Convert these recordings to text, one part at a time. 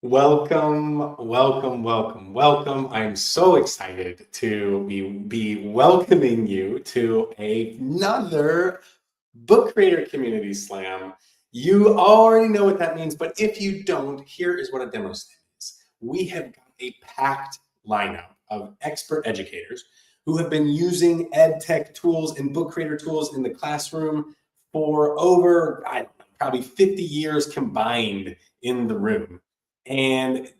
Welcome, welcome, welcome, welcome. I'm so excited to be welcoming you to another Book Creator Community Slam. You already know what that means, but if you don't, here is what a demo slam is. We have got a packed lineup of expert educators who have been using ed tech tools and book creator tools in the classroom for over, I don't know, probably 50 years combined in the room. And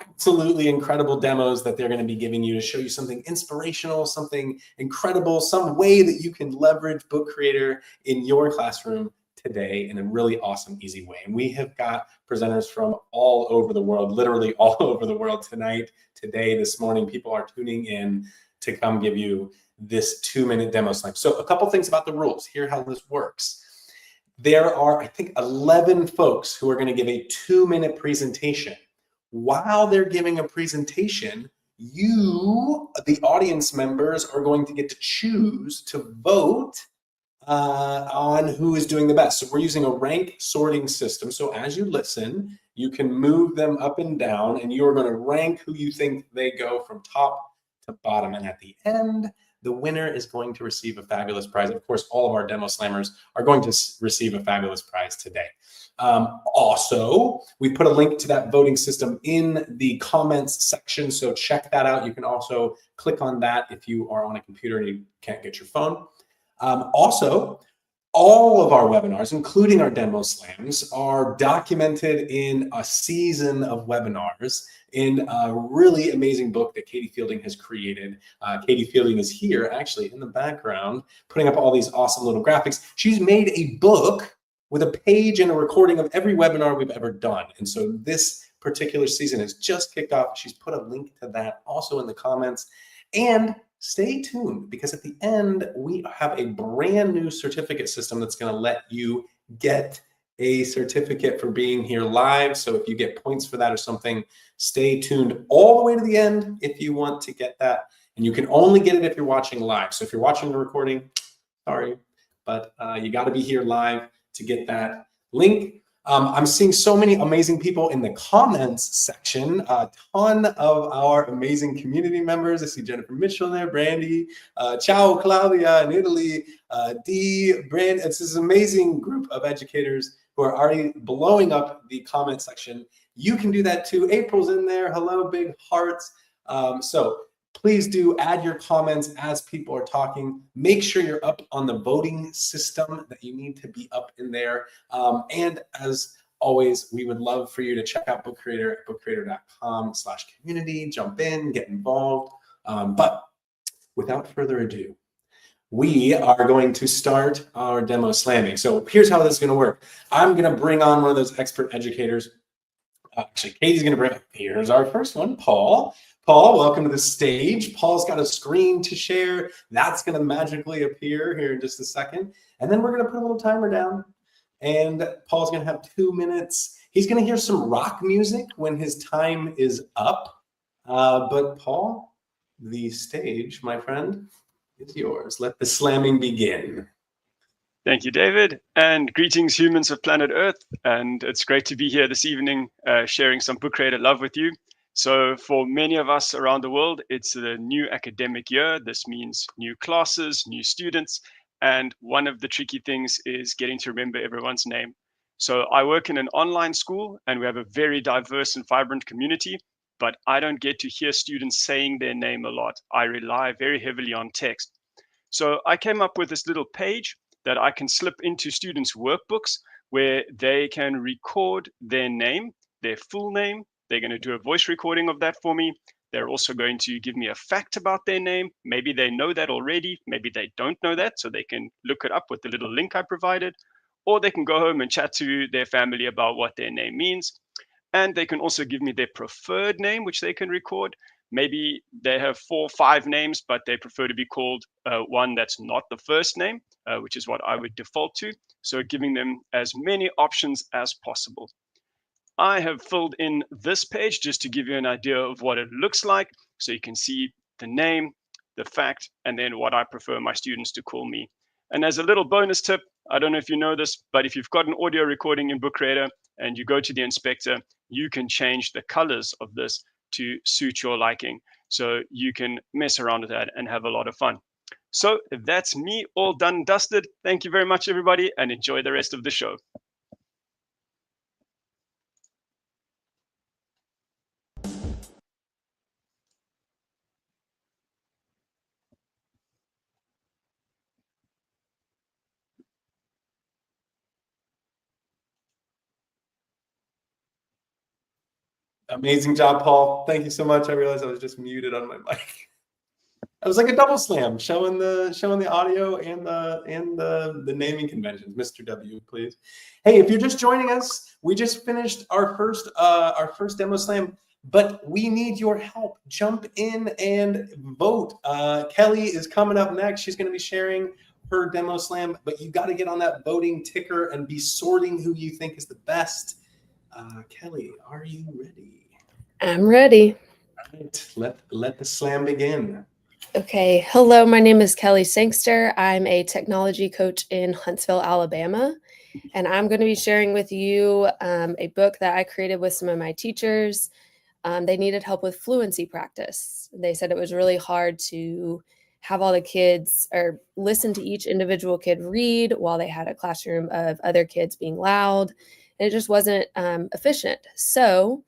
absolutely incredible demos that they're going to be giving you to show you something inspirational, something incredible, some way that you can leverage Book Creator in your classroom today in a really awesome, easy way. And we have got presenters from all over the world, literally all over the world tonight, today, this morning. People are tuning in to come give you this 2-minute demo slam. So a couple things about the rules. Here how this works. There are, I think, 11 folks who are going to give a 2-minute presentation. While they're giving a presentation, you, the audience members, are going to get to choose to vote on who is doing the best. So we're using a rank sorting system. So as you listen, you can move them up and down, and you are going to rank who you think they go from top to bottom. And at the end, the winner is going to receive a fabulous prize. Of course, all of our demo slammers are going to receive a fabulous prize today. Also, we put a link to that voting system in the comments section, so check that out. You can also click on that if you are on a computer and you can't get your phone. Also, all of our webinars, including our demo slams, are documented in a season of webinars in a really amazing book that Katie Fielding has created. Katie Fielding is here, actually, in the background, putting up all these awesome little graphics. She's made a book with a page and a recording of every webinar we've ever done. And so this particular season has just kicked off. She's put a link to that also in the comments. And stay tuned, because at the end, we have a brand new certificate system that's going to let you get a certificate for being here live. So if you get points for that or something, stay tuned all the way to the end if you want to get that. And you can only get it if you're watching live. So if you're watching the recording, sorry, but you got to be here live to get that link. I'm seeing so many amazing people in the comments section. A ton of our amazing community members. I see Jennifer Mitchell there, Brandy, ciao Claudia in Italy, Dee, Brand. It's this amazing group of educators who are already blowing up the comment section. You can do that too. April's in there. Hello, big hearts. So please do add your comments as people are talking. Make sure you're up on the voting system that you need to be up in there. And as always, we would love for you to check out Book Creator at bookcreator.com/community, jump in, get involved. But without further ado, we are going to start our demo slamming. So here's how this is going to work. I'm going to bring on one of those expert educators. Actually, Katie's going to bring, here's our first one, Paul. Paul, welcome to the stage. Paul's got a screen to share. That's going to magically appear here in just a second. And then we're going to put a little timer down. And Paul's going to have 2 minutes. He's going to hear some rock music when his time is up. But Paul, the stage, my friend, is yours. Let the slamming begin. Thank you, David, and greetings, humans of planet Earth. And it's great to be here this evening sharing some book creator love with you. So for many of us around the world, it's a new academic year. This means new classes, new students. And one of the tricky things is getting to remember everyone's name. So I work in an online school and we have a very diverse and vibrant community, but I don't get to hear students saying their name a lot. I rely very heavily on text. So I came up with this little page that I can slip into students' workbooks where they can record their name, their full name. They're going to do a voice recording of that for me. They're also going to give me a fact about their name. Maybe they know that already. Maybe they don't know that, so they can look it up with the little link I provided. Or they can go home and chat to their family about what their name means. And they can also give me their preferred name, which they can record. Maybe they have 4 or 5 names, but they prefer to be called one that's not the first name, which is what I would default to. So giving them as many options as possible. I have filled in this page just to give you an idea of what it looks like. So you can see the name, the fact, and then what I prefer my students to call me. And as a little bonus tip, I don't know if you know this, but if you've got an audio recording in Book Creator and you go to the inspector, you can change the colors of this to suit your liking. So you can mess around with that and have a lot of fun. So that's me all done and dusted. Thank you very much, everybody, and enjoy the rest of the show. Amazing job, Paul. Thank you so much. I realized I was just muted on my mic. It was like a double slam, showing the audio and the naming conventions. Mr. W, please. Hey, if you're just joining us, we just finished our first demo slam, but we need your help. Jump in and vote. Kelly is coming up next. She's going to be sharing her demo slam, but you got to get on that voting ticker and be sorting who you think is the best. Kelly, are you ready? I'm ready. All right, let the slam begin. Okay. Hello, my name is Kelly Sangster. I'm a technology coach in Huntsville, Alabama, and I'm going to be sharing with you a book that I created with some of my teachers. They needed help with fluency practice. They said it was really hard to have all the kids or listen to each individual kid read while they had a classroom of other kids being loud, and it just wasn't efficient. So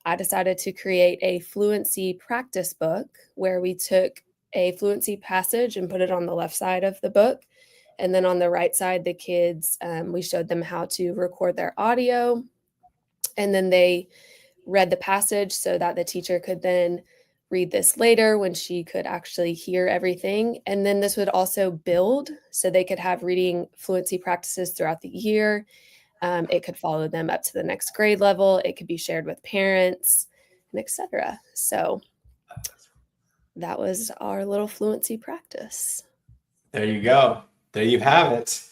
I decided to create a fluency practice book where we took a fluency passage and put it on the left side of the book. And then on the right side, the kids, we showed them how to record their audio. And then they read the passage so that the teacher could then read this later when she could actually hear everything. And then this would also build so they could have reading fluency practices throughout the year. It could follow them up to the next grade level. It could be shared with parents, and etc. So that was our little fluency practice. There you go. There you have it.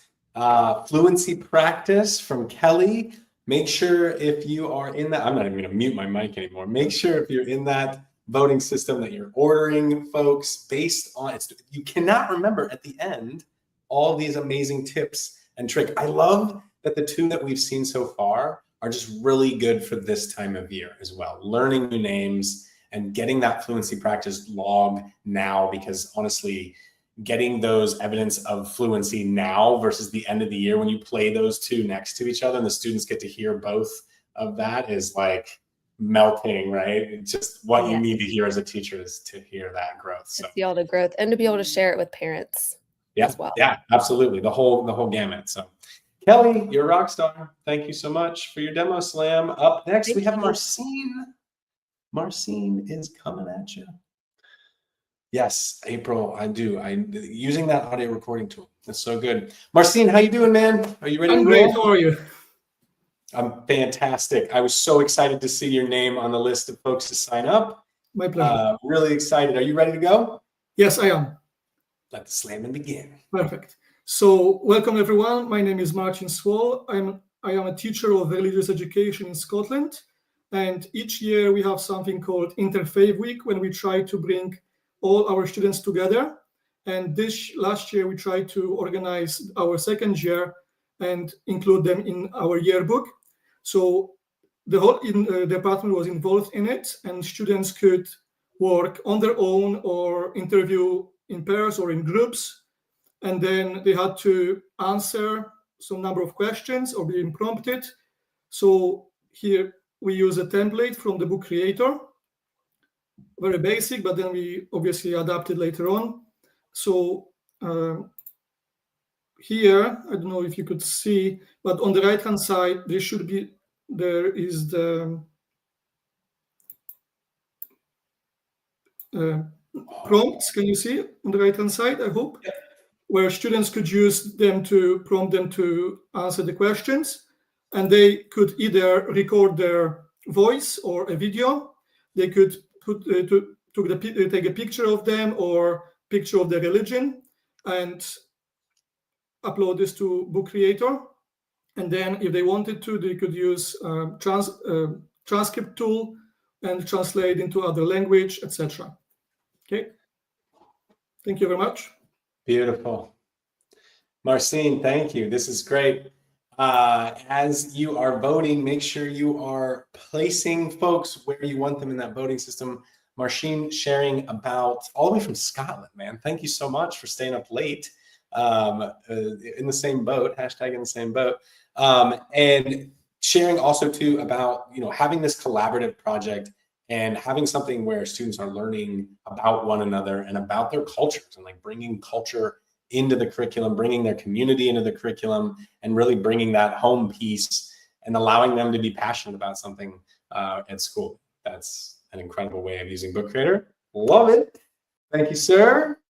Fluency practice from Kelly. Make sure if you are in that, I'm not even going to mute my mic anymore. Make sure if you're in that voting system that you're ordering folks based on it. You cannot remember at the end all these amazing tips and tricks. I love that the two that we've seen so far are just really good for this time of year as well. Learning new names and getting that fluency practice log now, because honestly, getting those evidence of fluency now versus the end of the year when you play those two next to each other and the students get to hear both of that is like melting, right? It's just what you need to hear as a teacher is to hear that growth. So to see all the growth and to be able to share it with parents as well. Yeah, absolutely. The whole gamut. So Kelly, you're a rock star. Thank you so much for your demo slam. Up next, we have Marcine. Marcine is coming at you. Yes, April, I do. I'm using that audio recording tool. It's so good. Marcine, how you doing, man? Are you ready? I'm great. How are you? I'm fantastic. I was so excited to see your name on the list of folks to sign up. My pleasure. Really excited. Are you ready to go? Yes, I am. Let the slamming begin. Perfect. So, welcome everyone. My name is Martin Swall. I am a teacher of religious education in Scotland, and each year we have something called Interfaith Week when we try to bring all our students together. And this last year we tried to organize our second year and include them in our yearbook. So the whole department was involved in it, and students could work on their own or interview in pairs or in groups. And then they had to answer some number of questions or being prompted. So here we use a template from the book creator, very basic, but then we obviously adapted later on. So here, I don't know if you could see, but on the right-hand side, there is the prompts. Can you see on the right-hand side, I hope? Yeah. Where students could use them to prompt them to answer the questions. And they could either record their voice or a video. They could take a picture of them or picture of their religion and upload this to Book Creator. And then if they wanted to, they could use transcript tool and translate into other language, etc. Okay. Thank you very much. Beautiful. Marcin, thank you. This is great. As you are voting, make sure you are placing folks where you want them in that voting system. Marcin sharing about all the way from Scotland, man. Thank you so much for staying up late in the same boat, hashtag in the same boat. And sharing also too about, having this collaborative project and having something where students are learning about one another and about their cultures and like bringing culture into the curriculum, bringing their community into the curriculum, and really bringing that home piece and allowing them to be passionate about something at school. That's an incredible way of using Book Creator. Love it. Thank you, sir.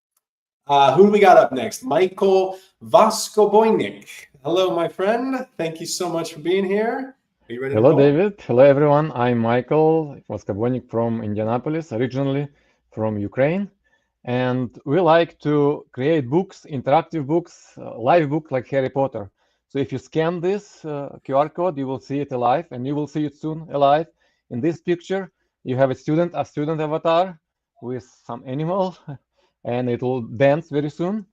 Who do we got up next? Michael Voskoboynik. Hello, my friend. Thank you so much for being here. Are you ready to Hello, roll? David. Hello, everyone. I'm Michael Voskobonik from Indianapolis, originally from Ukraine. And we like to create books, interactive books, live books like Harry Potter. So if you scan this QR code, you will see it alive, and you will see it soon alive. In this picture, you have a student avatar with some animal, and it will dance very soon.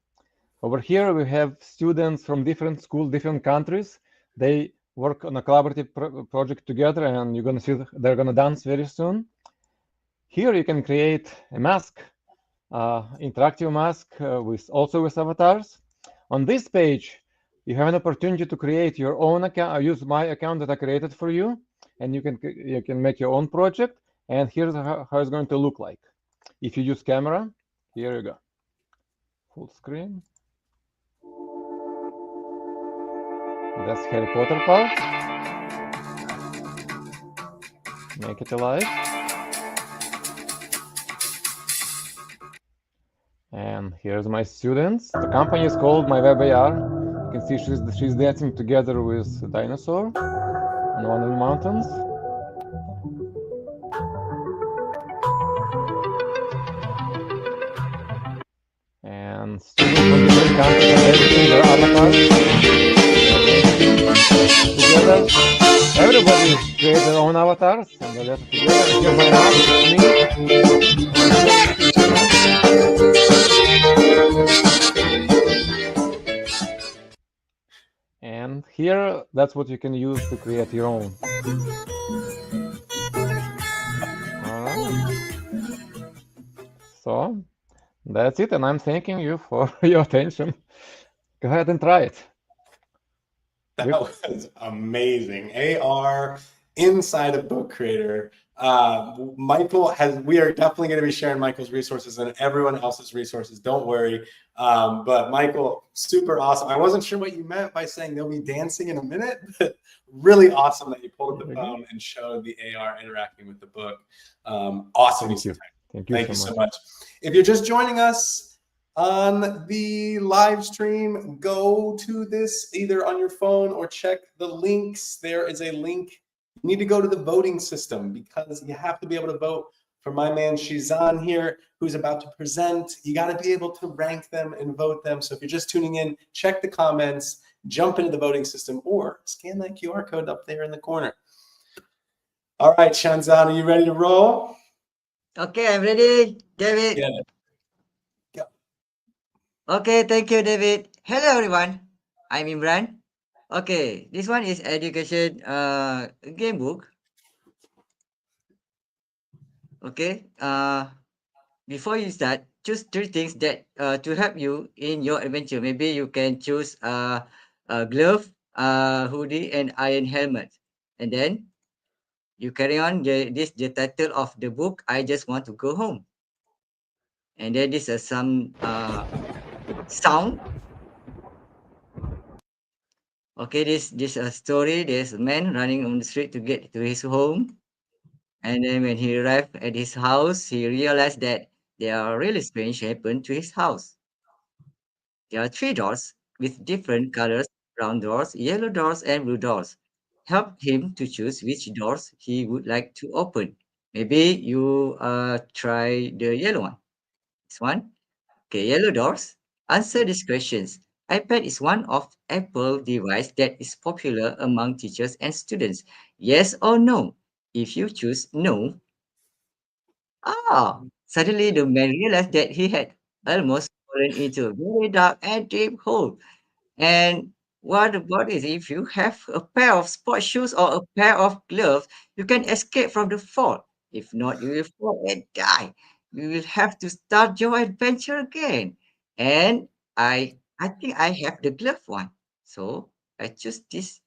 Over here, we have students from different schools, different countries. They work on a collaborative project together, and you're going to see they're going to dance very soon. Here, you can create a mask, interactive mask with avatars. On this page, you have an opportunity to create your own account. I use my account that I created for you, and you can make your own project. And here's how it's going to look like. If you use camera, here you go. Full screen. That's Harry Potter part. Make it alive. And here's my students. The company is called My Web AR. You can see she's dancing together with a dinosaur on one of the mountains. And students from different countries are editing their avatars together. Everybody create their own avatars and they let it together. And here's my mask, me. And here, that's what you can use to create your own. All right. So that's it, and I'm thanking you for your attention. Go ahead and try it. That was amazing. AR inside a Book Creator. We are definitely going to be sharing Michael's resources and everyone else's resources. Don't worry. But Michael, super awesome. I wasn't sure what you meant by saying they'll be dancing in a minute, but really awesome that you pulled up the phone and showed the AR interacting with the book. Awesome. Thank you so much. If you're just joining us on the live stream, go to this either on your phone or check the links. There is a link. You need to go to the voting system because you have to be able to vote for my man Shizan here, who's about to present. You got to be able to rank them and vote them. So if you're just tuning in, check the comments, jump into the voting system, or scan that QR code up there in the corner. All right, Shanzan, are you ready to roll? Okay, I'm ready, David. Yeah. Okay, thank you, David. Hello, everyone. I'm Imran. Okay, this one is education game book. Okay, before you start, choose three things that to help you in your adventure. Maybe you can choose a glove, hoodie, and iron helmet. And then you carry on. The title of the book. I just want to go home. And then this is some sound. Okay, this a story. There's a man running on the street to get to his home, and then when he arrived at his house, he realized that there are really strange happened to his house. There are three doors with different colors: brown doors, yellow doors, and blue doors. Help him to choose which doors he would like to open. Maybe you try the yellow one. This one. Okay, yellow doors. Answer these questions. iPad is one of Apple device that is popular among teachers and students. Yes or no? If you choose no, suddenly the man realized that he had almost fallen into a very dark and deep hole. And what about is if you have a pair of sports shoes or a pair of gloves, you can escape from the fall. If not, you will fall and die. You will have to start your adventure again. And I think I have the glove one. So I choose this.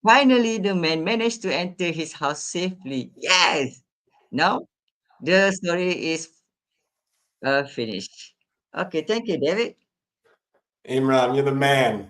Finally, the man managed to enter his house safely. Yes! Now the story is finished. Okay, thank you, David. Imran, you're the man.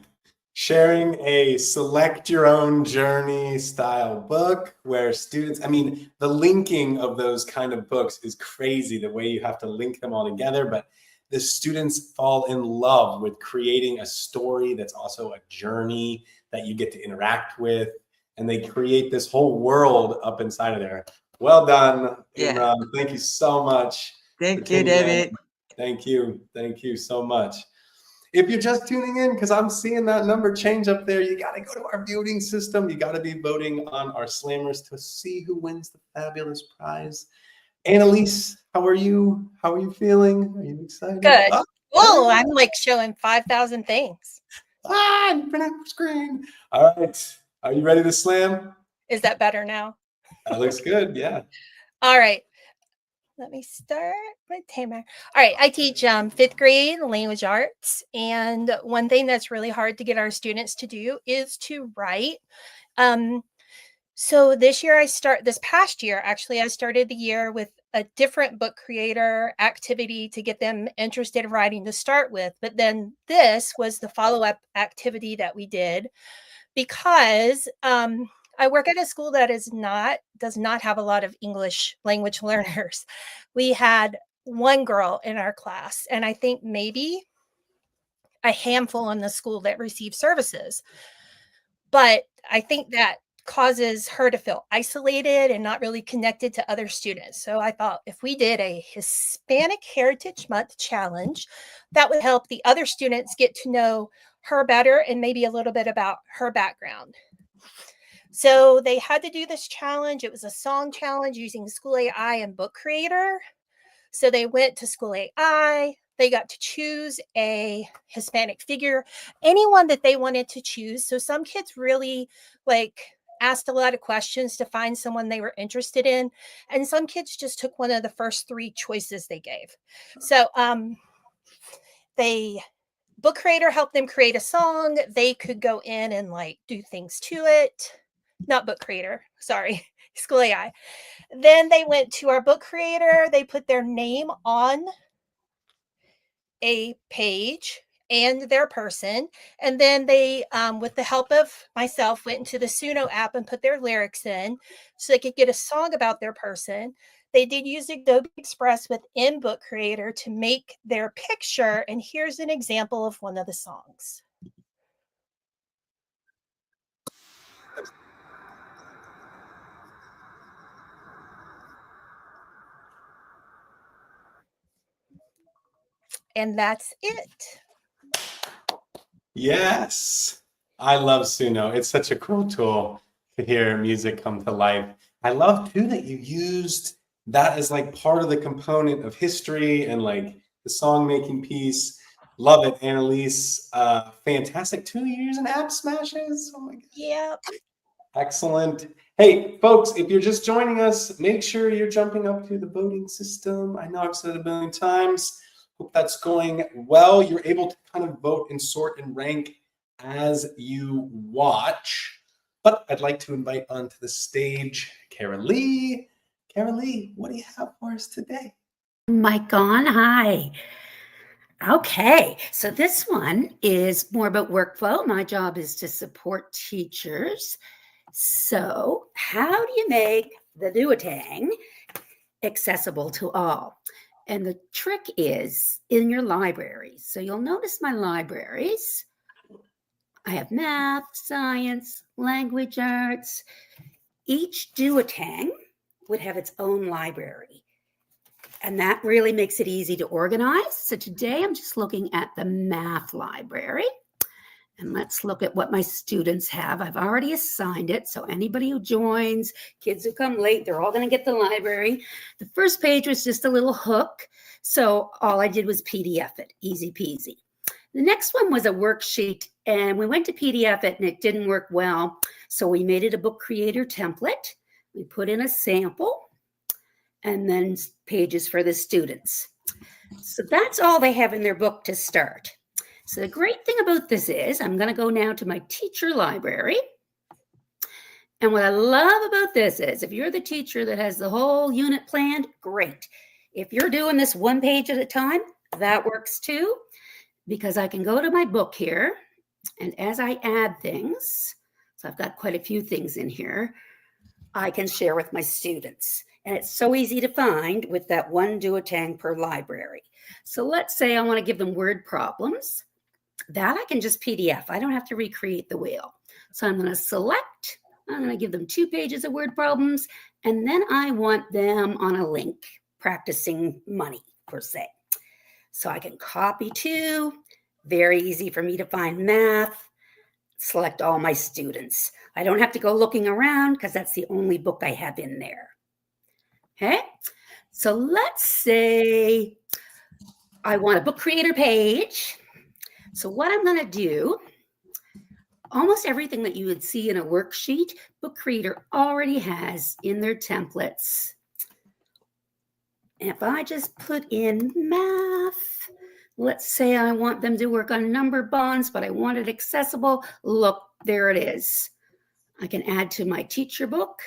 Sharing a select your own journey style book where students, I mean, the linking of those kind of books is crazy, the way you have to link them all together. But the students fall in love with creating a story that's also a journey that you get to interact with. And they create this whole world up inside of there. Well done, Yeah. Imran. Thank you so much for Thank you, tuning in. David. Thank you. Thank you so much. If you're just tuning in, because I'm seeing that number change up there, you got to go to our voting system. You got to be voting on our slammers to see who wins the fabulous prize. Annalise, how are you? How are you feeling? Are you excited? Good. Ah, Oh, I'm like showing 5,000 things. infinite screen. All right. Are you ready to slam? Is that better now? That looks good. Yeah. All right. Let me start with Tamar. All right. I teach 5th grade language arts. And one thing that's really hard to get our students to do is to write. So this past year, actually, I started the year with a different book creator activity to get them interested in writing to start with. But then this was the follow-up activity that we did because I work at a school that does not have a lot of English language learners. We had one girl in our class, and I think maybe a handful in the school that receive services. But I think that causes her to feel isolated and not really connected to other students. So I thought if we did a Hispanic Heritage Month challenge, that would help the other students get to know her better and maybe a little bit about her background. So they had to do this challenge. It was a song challenge using School AI and Book Creator. So they went to School AI. They got to choose a Hispanic figure, anyone that they wanted to choose. So some kids really asked a lot of questions to find someone they were interested in. And some kids just took one of the first 3 choices they gave. So Book Creator helped them create a song. They could go in and do things to it. Not Book Creator, sorry, School AI. Then they went to our Book Creator. They put their name on a page and their person. And then they, with the help of myself, went into the Suno app and put their lyrics in so they could get a song about their person. They did use Adobe Express within Book Creator to make their picture. And here's an example of one of the songs. And that's it. Yes. I love Suno. It's such a cool tool to hear music come to life. I love too that you used that as part of the component of history and the song making piece. Love it, Annalise. Fantastic too. You're using app smashes. Oh my God. Yeah. Excellent. Hey, folks, if you're just joining us, make sure you're jumping up to the voting system. I know I've said it a million times. Hope that's going well. You're able to kind of vote and sort and rank as you watch. But I'd like to invite onto the stage Kara Lee. Kara Lee, what do you have for us today? Mic on. Hi. Okay, so this one is more about workflow. My job is to support teachers. So how do you make the duotang accessible to all? And the trick is in your libraries. So you'll notice my libraries. I have math, science, language arts. Each duotang would have its own library. And that really makes it easy to organize. So today I'm just looking at the math library. And let's look at what my students have. I've already assigned it. So anybody who joins, kids who come late, they're all going to get the library. The first page was just a little hook. So all I did was PDF it, easy peasy. The next one was a worksheet, and we went to PDF it and it didn't work well. So we made it a book creator template. We put in a sample and then pages for the students. So that's all they have in their book to start. So the great thing about this is I'm going to go now to my teacher library. And what I love about this is if you're the teacher that has the whole unit planned, great. If you're doing this one page at a time, that works too, because I can go to my book here, and as I add things, so I've got quite a few things in here, I can share with my students. And it's so easy to find with that one duotang per library. So let's say I want to give them word problems. That I can just PDF. I don't have to recreate the wheel. So I'm going to select, I'm going to give them 2 pages of word problems, and then I want them on a link, practicing money per se. So I can copy to, very easy for me to find math, select all my students. I don't have to go looking around because that's the only book I have in there. Okay, so let's say I want a book creator page. So what I'm going to do, almost everything that you would see in a worksheet, Book Creator already has in their templates. And if I just put in math, let's say I want them to work on number bonds, but I want it accessible. Look, there it is. I can add to my teacher book.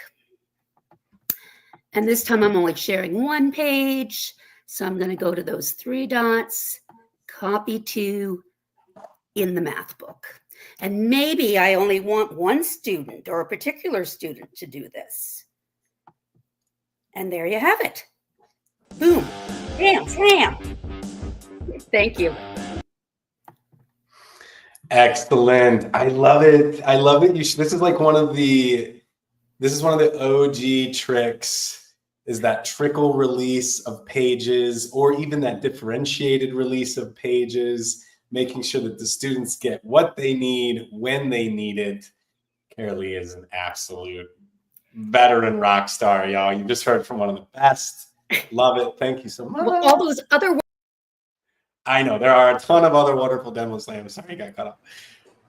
And this time I'm only sharing 1 page. So I'm going to go to those 3 dots, copy to in the math book. And maybe I only want 1 student or a particular student to do this. And there you have it. Boom, bam, bam. Thank you. Excellent. I love it. I love it. This is like one of the OG tricks, is that trickle release of pages, or even that differentiated release of pages, making sure that the students get what they need when they need it. Carolee is an absolute veteran rock star, y'all. You just heard from one of the best. Love it. Thank you so much. Well, all those other. I know there are a ton of other wonderful demo slams. Sorry, got cut off.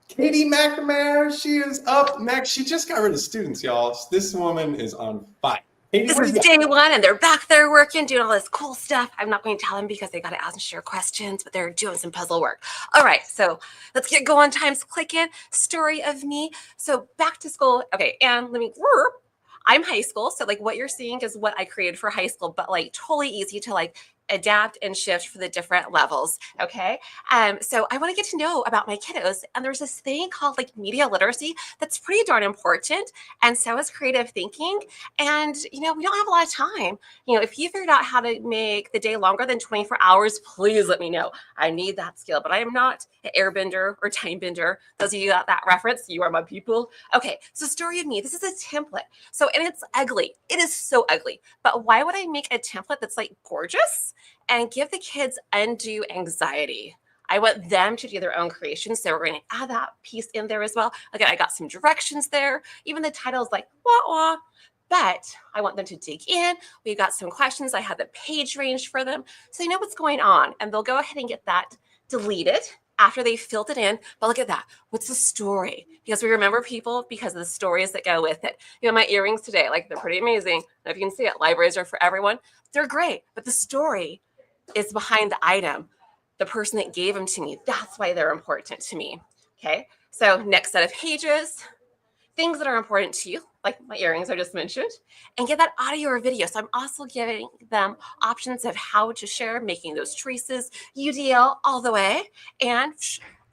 Katie McNamara, she is up next. She just got rid of students, y'all. This woman is on fire. Katie, this is day 1, and they're back there working, doing all this cool stuff. I'm not going to tell them because they got to ask and share questions, but they're doing some puzzle work. All right, so let's get going. Time's clicking. Story of me. So back to school. Okay, and let me. I'm high school, so like what you're seeing is what I created for high school, but like totally easy to like adapt and shift for the different levels. Okay. So I want to get to know about my kiddos. And there's this thing called like media literacy that's pretty darn important. And so is creative thinking. And, you know, we don't have a lot of time. You know, if you figured out how to make the day longer than 24 hours, please let me know. I need that skill, but I am not an airbender or time bender. Those of you got that reference, you are my people. Okay. So story of me, this is a template. So, and it's ugly. It is so ugly, but why would I make a template that's like gorgeous and give the kids undue anxiety? I want them to do their own creations. So we're going to add that piece in there as well. Again, I got some directions there. Even the title is like, wah, wah. But I want them to dig in. We've got some questions. I have the page range for them, so they know what's going on. And they'll go ahead and get that deleted after they filled it in. But look at that. What's the story? Because we remember people because of the stories that go with it. You know, my earrings today, like they're pretty amazing. If you can see it, libraries are for everyone. They're great. But the story is behind the item, the person that gave them to me. That's why they're important to me. Okay. So next set of pages, things that are important to you, like my earrings I just mentioned, and get that audio or video. So I'm also giving them options of how to share, making those traces, UDL all the way, and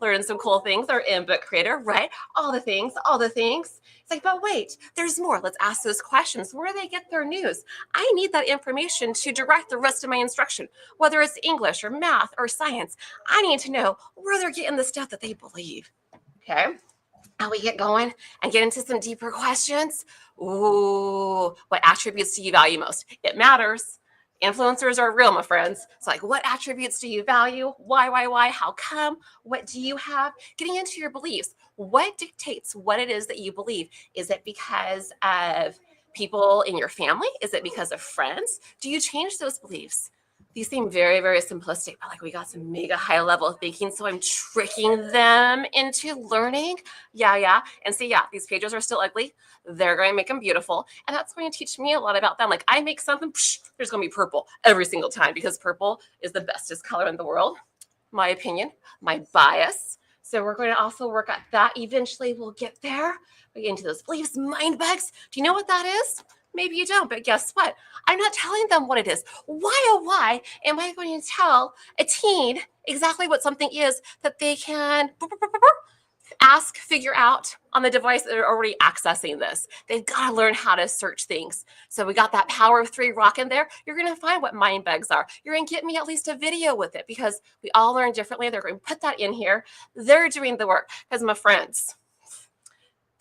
learn some cool things or in Book Creator, right? All the things, all the things. It's like, but wait, there's more. Let's ask those questions. Where do they get their news? I need that information to direct the rest of my instruction, whether it's English or math or science. I need to know where they're getting the stuff that they believe. Okay. And we get going and get into some deeper questions. Ooh, what attributes do you value most? It matters. Influencers are real, my friends. So like, what attributes do you value? Why? How come? What do you have? Getting into your beliefs. What dictates what it is that you believe? Is it because of people in your family? Is it because of friends? Do you change those beliefs? These seem very, very simplistic, but like we got some mega high level thinking. So I'm tricking them into learning. Yeah. And see, yeah, these pages are still ugly. They're going to make them beautiful. And that's going to teach me a lot about them. Like I make something, there's going to be purple every single time because purple is the bestest color in the world. My opinion, my bias. So we're going to also work at that. Eventually we'll get there. We get into those beliefs, mind bugs. Do you know what that is? Maybe you don't, but guess what? I'm not telling them what it is. Why, oh, why am I going to tell a teen exactly what something is that they can ask, figure out on the device that are already accessing this? They've got to learn how to search things. So we got that power of 3 rock in there. You're going to find what mind bugs are. You're going to get me at least a video with it because we all learn differently. They're going to put that in here. They're doing the work because my friends,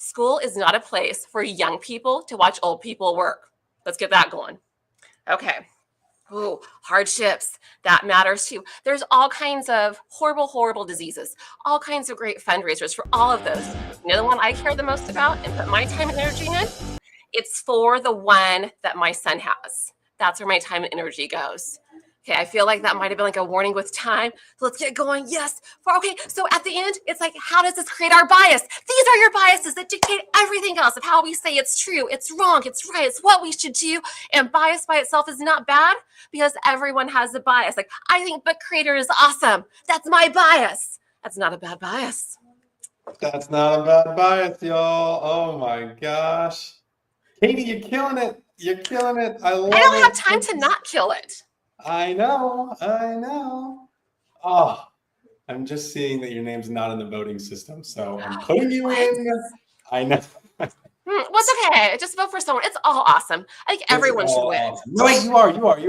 school is not a place for young people to watch old people work. Let's get that going. Okay. Oh, hardships. That matters too. There's all kinds of horrible, horrible diseases, all kinds of great fundraisers for all of those. You know the one I care the most about and put my time and energy in? It's for the one that my son has. That's where my time and energy goes. Okay, I feel like that might have been like a warning with time. So let's get going. Yes. Okay, so at the end, it's like, how does this create our bias? These are your biases that dictate everything else of how we say it's true, it's wrong, it's right, it's what we should do. And bias by itself is not bad because everyone has a bias. Like, I think book creator is awesome. That's my bias. That's not a bad bias. That's not a bad bias, y'all. Oh my gosh. Katie, you're killing it. You're killing it. I love it. I don't have time to not kill it. I know. Oh, I'm just seeing that your name's not in the voting system, so I'm putting you in. I know. Well, it's okay. Just vote for someone. It's all awesome. I think everyone should win. Awesome. No, wait, you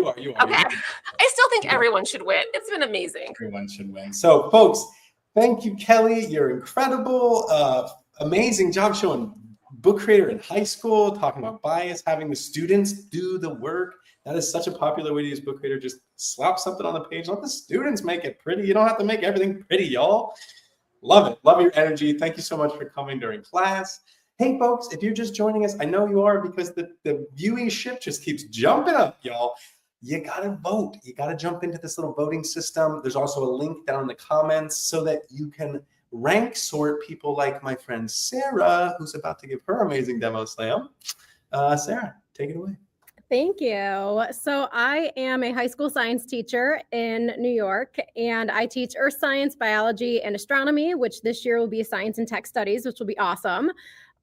are. Okay. I still think everyone should win. It's been amazing. Everyone should win. So, folks, thank you, Kelly. You're incredible. Amazing job showing book creator in high school, talking about bias, having the students do the work. That is such a popular way to use book creator. Just slap something on the page. Let the students make it pretty. You don't have to make everything pretty, y'all. Love it. Love your energy. Thank you so much for coming during class. Hey, folks, if you're just joining us, I know you are because the viewership just keeps jumping up, y'all. You got to vote. You got to jump into this little voting system. There's also a link down in the comments so that you can rank sort people like my friend Sarah, who's about to give her amazing demo slam. Sarah, take it away. Thank you. So I am a high school science teacher in New York, and I teach earth science, biology, and astronomy, which this year will be science and tech studies, which will be awesome.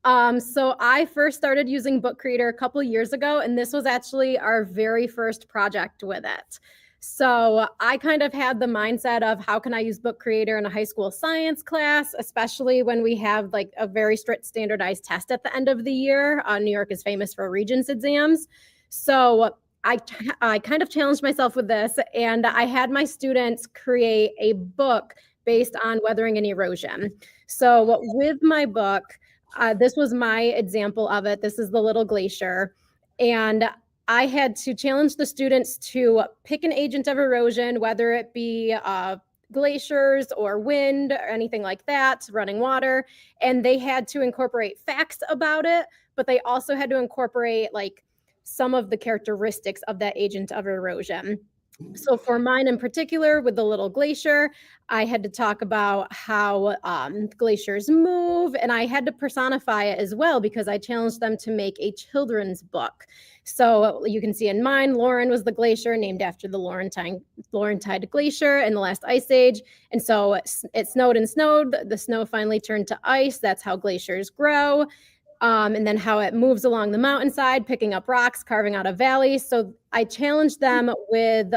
So I first started using Book Creator a couple of years ago, and this was actually our very first project with it. So I kind of had the mindset of how can I use Book Creator in a high school science class, especially when we have like a very strict standardized test at the end of the year. New York is famous for Regents exams. So I kind of challenged myself with this, and I had my students create a book based on weathering and erosion. So with my book, this was my example of it. This is the little glacier. And I had to challenge the students to pick an agent of erosion, whether it be glaciers or wind or anything like that, running water. And they had to incorporate facts about it, but they also had to incorporate like some of the characteristics of that agent of erosion. So for mine in particular, with the little glacier, I had to talk about how glaciers move, and I had to personify it as well because I challenged them to make a children's book. So you can see in mine, Lauren was the glacier named after the Laurentide Glacier in the last ice age. And so it snowed and snowed. The snow finally turned to ice. That's how glaciers grow. And then how it moves along the mountainside, picking up rocks, carving out a valley. So I challenged them with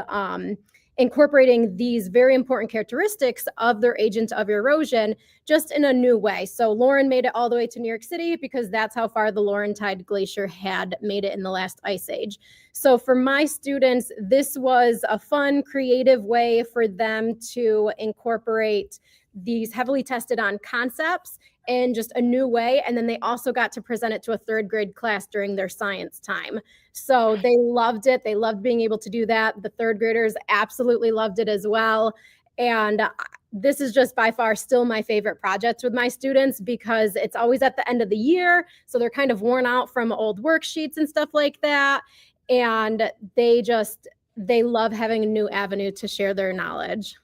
incorporating these very important characteristics of their agent of erosion just in a new way. So Lauren made it all the way to New York City because that's how far the Laurentide Glacier had made it in the last ice age. So for my students, this was a fun, creative way for them to incorporate these heavily tested on concepts in just a new way. And then they also got to present it to a third grade class during their science time. So they loved it. They loved being able to do that. The third graders absolutely loved it as well. And this is just by far still my favorite project with my students because it's always at the end of the year. So they're kind of worn out from old worksheets and stuff like that. And they love having a new avenue to share their knowledge.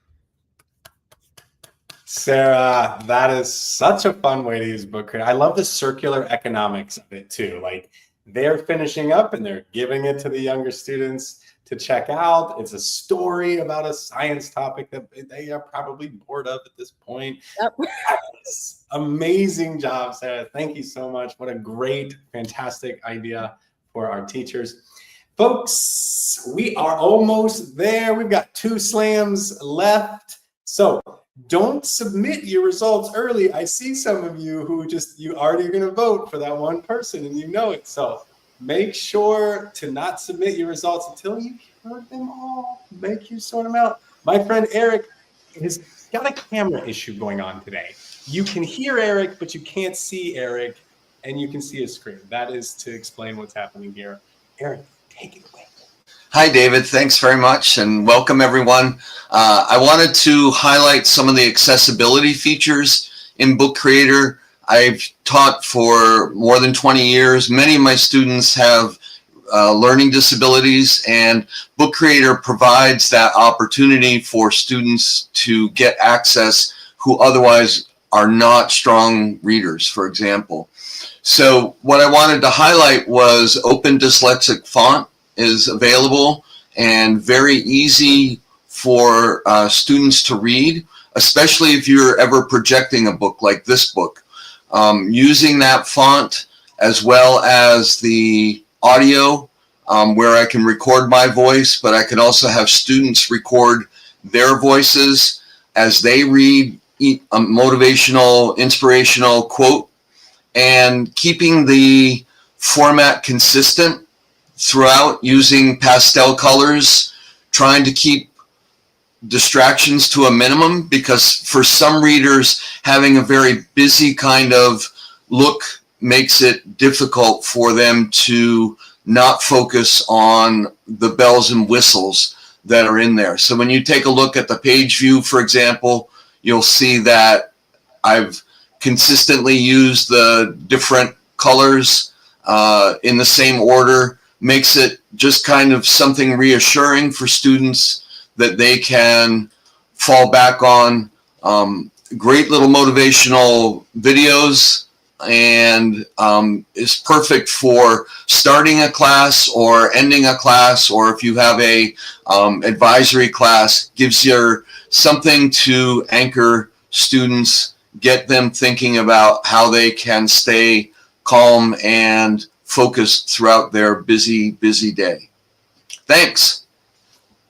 Sarah, that is such a fun way to use book creator. I love the circular economics of it too. Like they're finishing up and they're giving it to the younger students to check out. It's a story about a science topic that they are probably bored of at this point. Yep. Amazing job, Sarah. Thank you so much. What a great, fantastic idea for our teachers. Folks, we are almost there. We've got 2 slams left. So don't submit your results early. I see some of you who you already are going to vote for that one person and you know it. So make sure to not submit your results until you've heard them all. Make you sort them out. My friend Eric has got a camera issue going on today. You can hear Eric, but you can't see Eric, and you can see his screen. That is to explain what's happening here. Eric, take it away. Hi, David. Thanks very much, and welcome, everyone. I wanted to highlight some of the accessibility features in Book Creator. I've taught for more than 20 years. Many of my students have learning disabilities, and Book Creator provides that opportunity for students to get access who otherwise are not strong readers, for example. So what I wanted to highlight was Open Dyslexic Font is available and very easy for students to read, especially if you're ever projecting a book like this book. Using that font as well as the audio where I can record my voice, but I can also have students record their voices as they read a motivational, inspirational quote, and keeping the format consistent throughout using pastel colors, trying to keep distractions to a minimum, because for some readers, having a very busy kind of look makes it difficult for them to not focus on the bells and whistles that are in there. So when you take a look at the page view, for example, you'll see that I've consistently used the different colors in the same order. Makes it just kind of something reassuring for students that they can fall back on. Great little motivational videos, and is perfect for starting a class or ending a class, or if you have a advisory class, gives you something to anchor students, get them thinking about how they can stay calm and focused throughout their busy day. Thanks.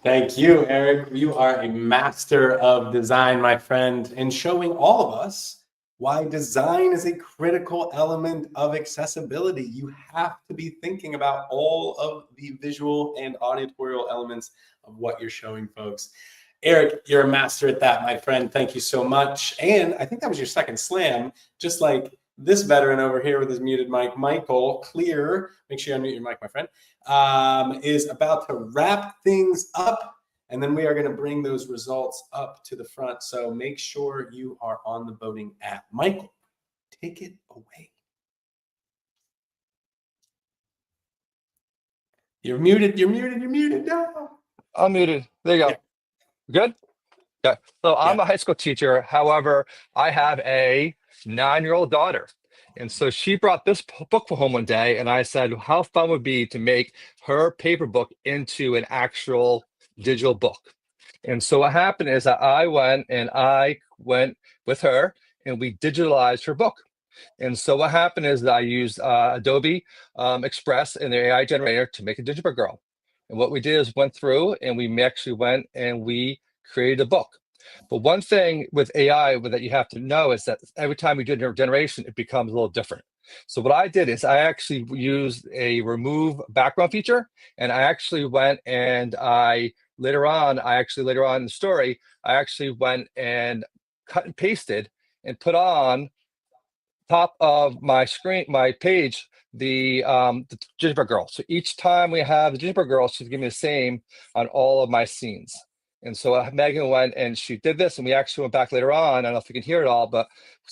Thank you, Eric. You are a master of design, my friend, in showing all of us why design is a critical element of accessibility. You have to be thinking about all of the visual and auditorial elements of what you're showing folks. Eric, you're a master at that, my friend. Thank you so much. And I think that was your second slam, just like this veteran over here with his muted mic, Michael Clear, make sure you unmute your mic, my friend, is about to wrap things up. And then we are going to bring those results up to the front. So make sure you are on the voting app. Michael, take it away. You're muted. No. I'm muted. There you go. Yeah. Good? Yeah. So I'm Yeah. a high school teacher. However, I have a 9-year-old daughter. And so she brought this book home one day, and I said, how fun would it be to make her paper book into an actual digital book? And so what happened is that I went with her and we digitalized her book. And so what happened is that I used Adobe Express and their AI generator to make a gingerbread girl. And what we did is went through and we actually went and we created a book. But one thing with AI that you have to know is that every time we do a generation, it becomes a little different. So what I did is I actually used a remove background feature, and I actually went and later on in the story, I actually went and cut and pasted and put on top of my screen, my page, the gingerbread girl. So each time we have the gingerbread girl, she's giving me the same on all of my scenes. And so Megan went and she did this, and we actually went back later on. I don't know if you can hear it all, but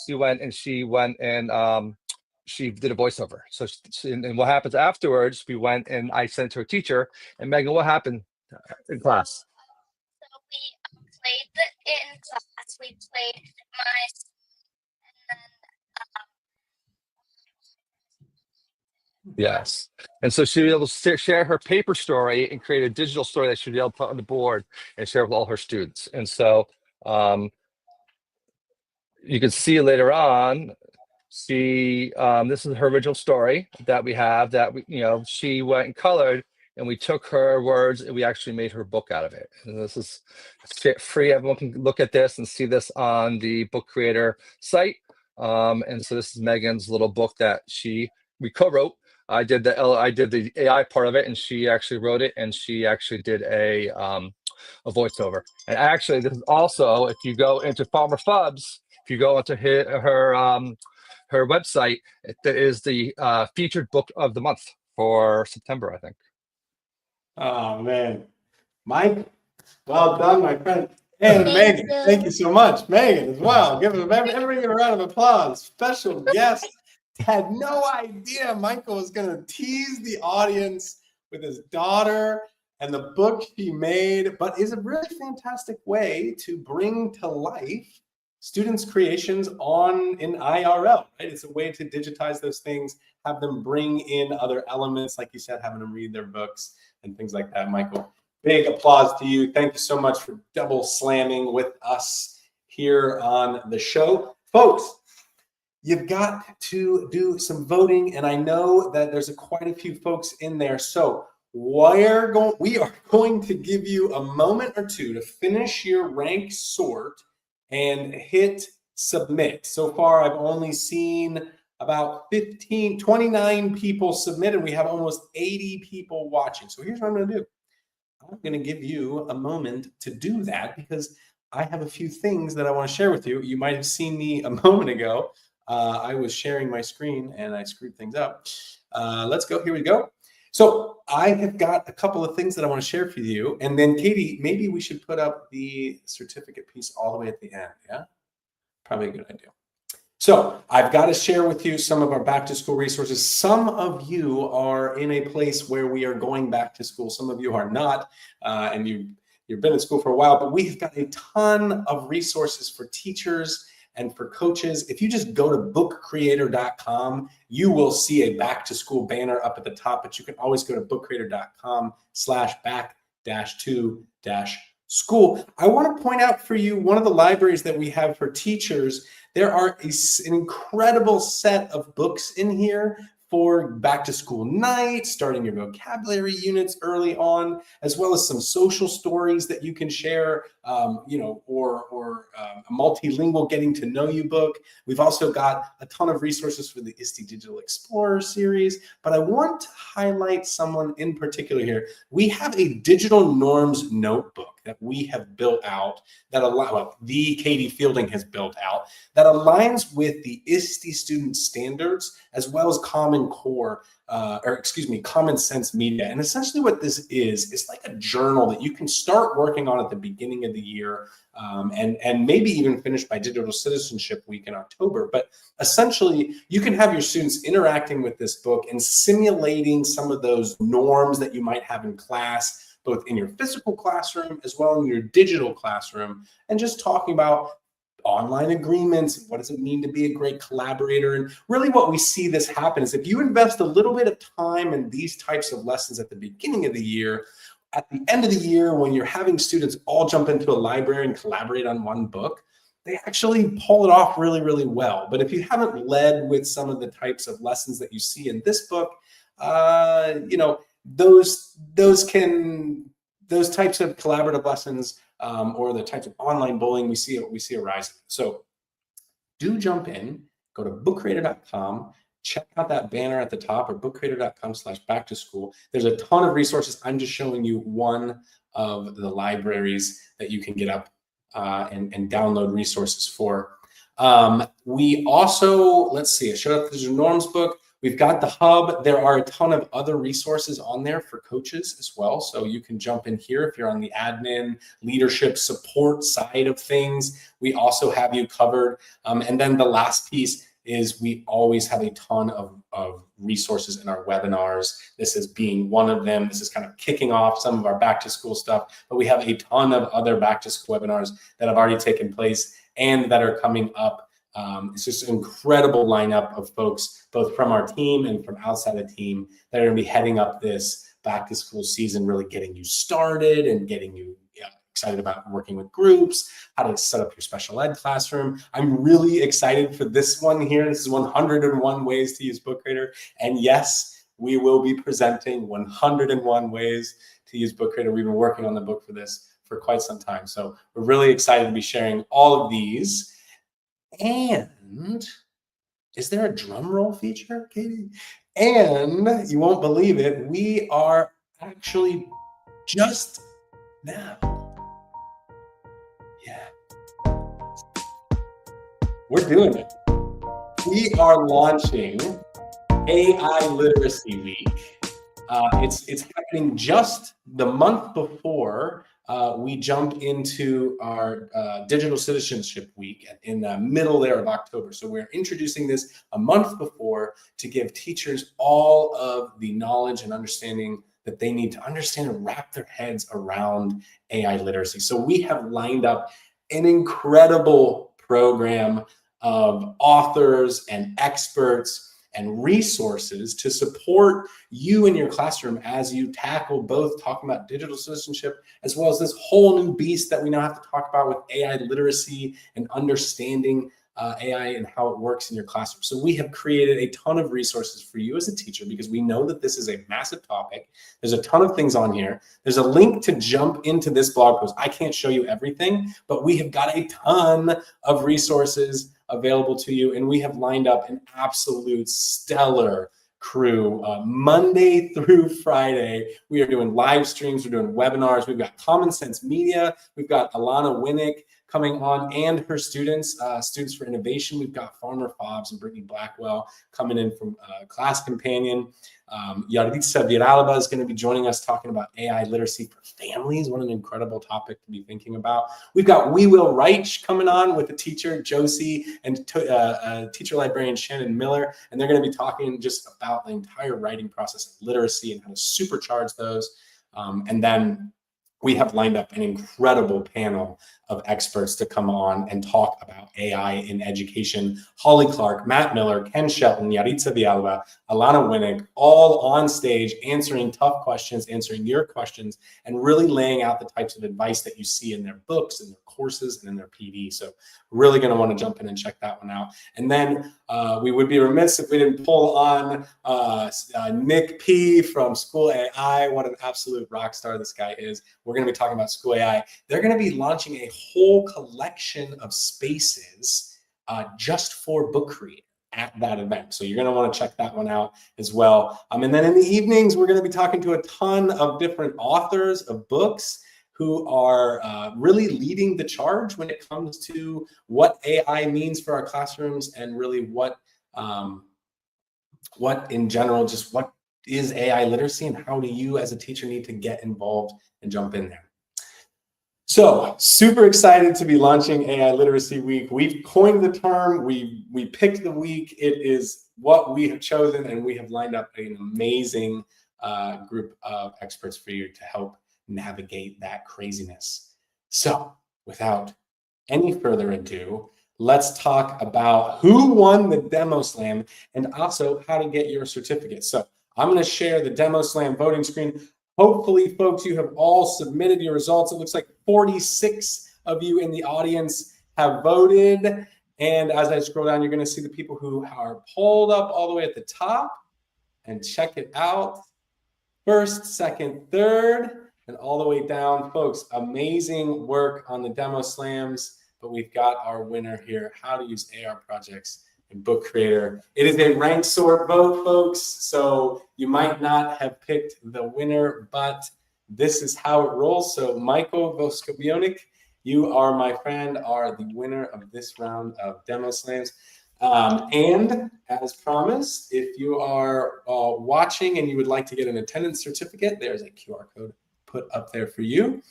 she went and she did a voiceover. So and what happens afterwards, we went and I sent it to her teacher, and Megan, what happened in class? So we played in class. We played mice, and then Yes. And so she'll be able to share her paper story and create a digital story that she'll be able to put on the board and share with all her students. And so you can see later on, this is her original story that we have that she went and colored, and we took her words and we actually made her book out of it. And this is free. Everyone can look at this and see this on the Book Creator site. And so this is Megan's little book that we co-wrote. I did the AI part of it, and she actually wrote it, and she actually did a voiceover. And actually, this is also, if you go into Farmer Fubs, if you go into her website, it is the featured book of the month for September, I think. Oh man, Mike, well done, my friend. And Megan, thank you so much. Megan as well. Give everybody a round of applause. Special guest. Had no idea Michael was going to tease the audience with his daughter and the book she made, but is a really fantastic way to bring to life students' creations in IRL, right? It's a way to digitize those things, have them bring in other elements, like you said, having them read their books and things like that. Michael, big applause to you. Thank you so much for double slamming with us here on the show. Folks, you've got to do some voting, and I know that there's quite a few folks in there. So we are going to give you a moment or two to finish your rank sort and hit submit. So far, I've only seen about 29 people submit, and we have almost 80 people watching. So here's what I'm going to do. I'm going to give you a moment to do that because I have a few things that I want to share with you. You might have seen me a moment ago. I was sharing my screen and I screwed things up. Let's go. Here we go. So I have got a couple of things that I want to share for you. And then Katie, maybe we should put up the certificate piece all the way at the end. Yeah, probably a good idea. So I've got to share with you some of our back to school resources. Some of you are in a place where we are going back to school. Some of you are not, and you've been in school for a while, but we've got a ton of resources for teachers and for coaches. If you just go to bookcreator.com, you will see a back to school banner up at the top, but you can always go to bookcreator.com/back-to-school. I want to point out for you one of the libraries that we have for teachers. There are an incredible set of books in here for back to school night, starting your vocabulary units early on, as well as some social stories that you can share, or a multilingual getting to know you book. We've also got a ton of resources for the ISTE Digital Explorer series, but I want to highlight someone in particular here. We have a digital norms notebook that we have built out the Katie Fielding has built out that aligns with the ISTE student standards as well as Common Sense Media. And essentially what this is like a journal that you can start working on at the beginning of the year, and maybe even finish by Digital Citizenship Week in October. But essentially, you can have your students interacting with this book and simulating some of those norms that you might have in class, both in your physical classroom as well as in your digital classroom, and just talking about online agreements. What does it mean to be a great collaborator? And really what we see this happen is if you invest a little bit of time in these types of lessons at the beginning of the year, at the end of the year, when you're having students all jump into a library and collaborate on one book, they actually pull it off really, really well. But if you haven't led with some of the types of lessons that you see in this book, those types of collaborative lessons or the types of online bullying we see arising. So do jump in, go to bookcreator.com, check out that banner at the top, or bookcreator.com/back-to-school. There's a ton of resources. I'm just showing you one of the libraries that you can get up and download resources for. We also, let's see, I showed up the norms book. We've got the hub. There are a ton of other resources on there for coaches as well. So you can jump in here if you're on the admin, leadership, support side of things. We also have you covered. And then the last piece is we always have a ton of resources in our webinars. This is being one of them. This is kind of kicking off some of our back to school stuff, but we have a ton of other back to school webinars that have already taken place and that are coming up. It's just an incredible lineup of folks, both from our team and from outside the team, that are going to be heading up this back to school season, really getting you started and getting you excited about working with groups, how to set up your special ed classroom. I'm really excited for this one here. This is 101 ways to use Book Creator. And yes, we will be presenting 101 ways to use Book Creator. We've been working on the book for this for quite some time. So we're really excited to be sharing all of these. And is there a drum roll feature, Katie? And you won't believe it, we are actually just now. Yeah. We're doing it. We are launching AI Literacy Week. It's happening just the month before we jump into our Digital Citizenship Week in the middle there of October. So we're introducing this a month before to give teachers all of the knowledge and understanding that they need to understand and wrap their heads around AI literacy. So we have lined up an incredible program of authors and experts and resources to support you in your classroom as you tackle both talking about digital citizenship as well as this whole new beast that we now have to talk about with AI literacy and understanding AI and how it works in your classroom. So we have created a ton of resources for you as a teacher because we know that this is a massive topic. There's a ton of things on here. There's a link to jump into this blog post. I can't show you everything, but we have got a ton of resources available to you, and we have lined up an absolute stellar crew. Monday through Friday, we are doing live streams, we're doing webinars, we've got Common Sense Media, we've got Alana Winnick coming on and her students, Students for Innovation. We've got Farmer Fobbs and Brittany Blackwell coming in from Class Companion. Yaritza Viralba is going to be joining us talking about AI literacy for families. What an incredible topic to be thinking about. We've got We Will Write coming on with the teacher, Josie, and teacher librarian Shannon Miller. And they're going to be talking just about the entire writing process of literacy and how to supercharge those. And then we have lined up an incredible panel of experts to come on and talk about AI in education. Holly Clark, Matt Miller, Ken Shelton, Yaritza Villalba, Alana Winnick, all on stage answering tough questions, answering your questions, and really laying out the types of advice that you see in their books, in their courses, and in their PD. So really going to want to jump in and check that one out. And then we would be remiss if we didn't pull on Nick P. from School AI. What an absolute rock star this guy is. We're going to be talking about School AI. They're going to be launching a whole collection of spaces just for book creators at that event. So you're going to want to check that one out as well. And then in the evenings, we're going to be talking to a ton of different authors of books who are really leading the charge when it comes to what AI means for our classrooms and really what in general, just what is AI literacy and how do you as a teacher need to get involved and jump in there. So super excited to be launching AI Literacy Week. We've coined the term, we picked the week. It is what we have chosen, and we have lined up an amazing group of experts for you to help navigate that craziness. So without any further ado, let's talk about who won the Demo Slam and also how to get your certificate. So I'm going to share the Demo Slam voting screen. Hopefully, folks, you have all submitted your results. It looks like 46 of you in the audience have voted. And as I scroll down, you're going to see the people who are polled up all the way at the top. And check it out. First, second, third, and all the way down. Folks, amazing work on the Demo Slams. But we've got our winner here, how to use AR projects in Book Creator. It is a ranked sort vote, folks, so you might not have picked the winner, but this is how it rolls. So Michael Voskobionik, you are, my friend, are the winner of this round of Demo Slams. And as promised, if you are watching and you would like to get an attendance certificate, there's a QR code put up there for you.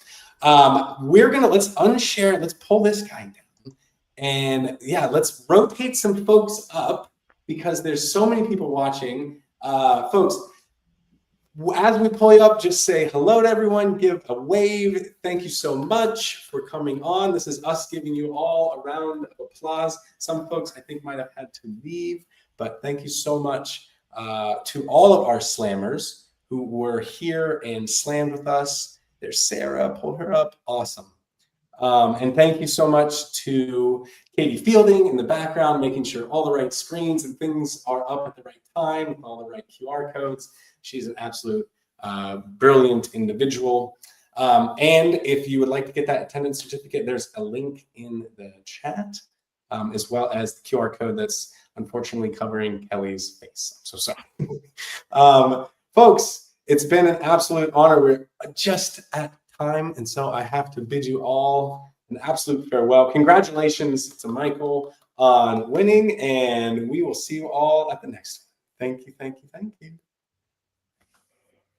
Let's unshare, let's pull this guy down. And yeah, let's rotate some folks up because there's so many people watching. Folks, as we pull you up, just say hello to everyone, give a wave. Thank you so much for coming on. This is us giving you all a round of applause. Some folks I think might have had to leave, but thank you so much to all of our slammers who were here and slammed with us. There's Sarah, pull her up, awesome. And thank you so much to Katie Fielding in the background, making sure all the right screens and things are up at the right time with all the right QR codes. She's an absolute brilliant individual. And if you would like to get that attendance certificate, there's a link in the chat, as well as the QR code that's unfortunately covering Kelly's face. I'm so sorry. Folks, it's been an absolute honor. We're just at time, and so I have to bid you all an absolute farewell. Congratulations to Michael on winning, and we will see you all at the next one. Thank you, thank you, thank you.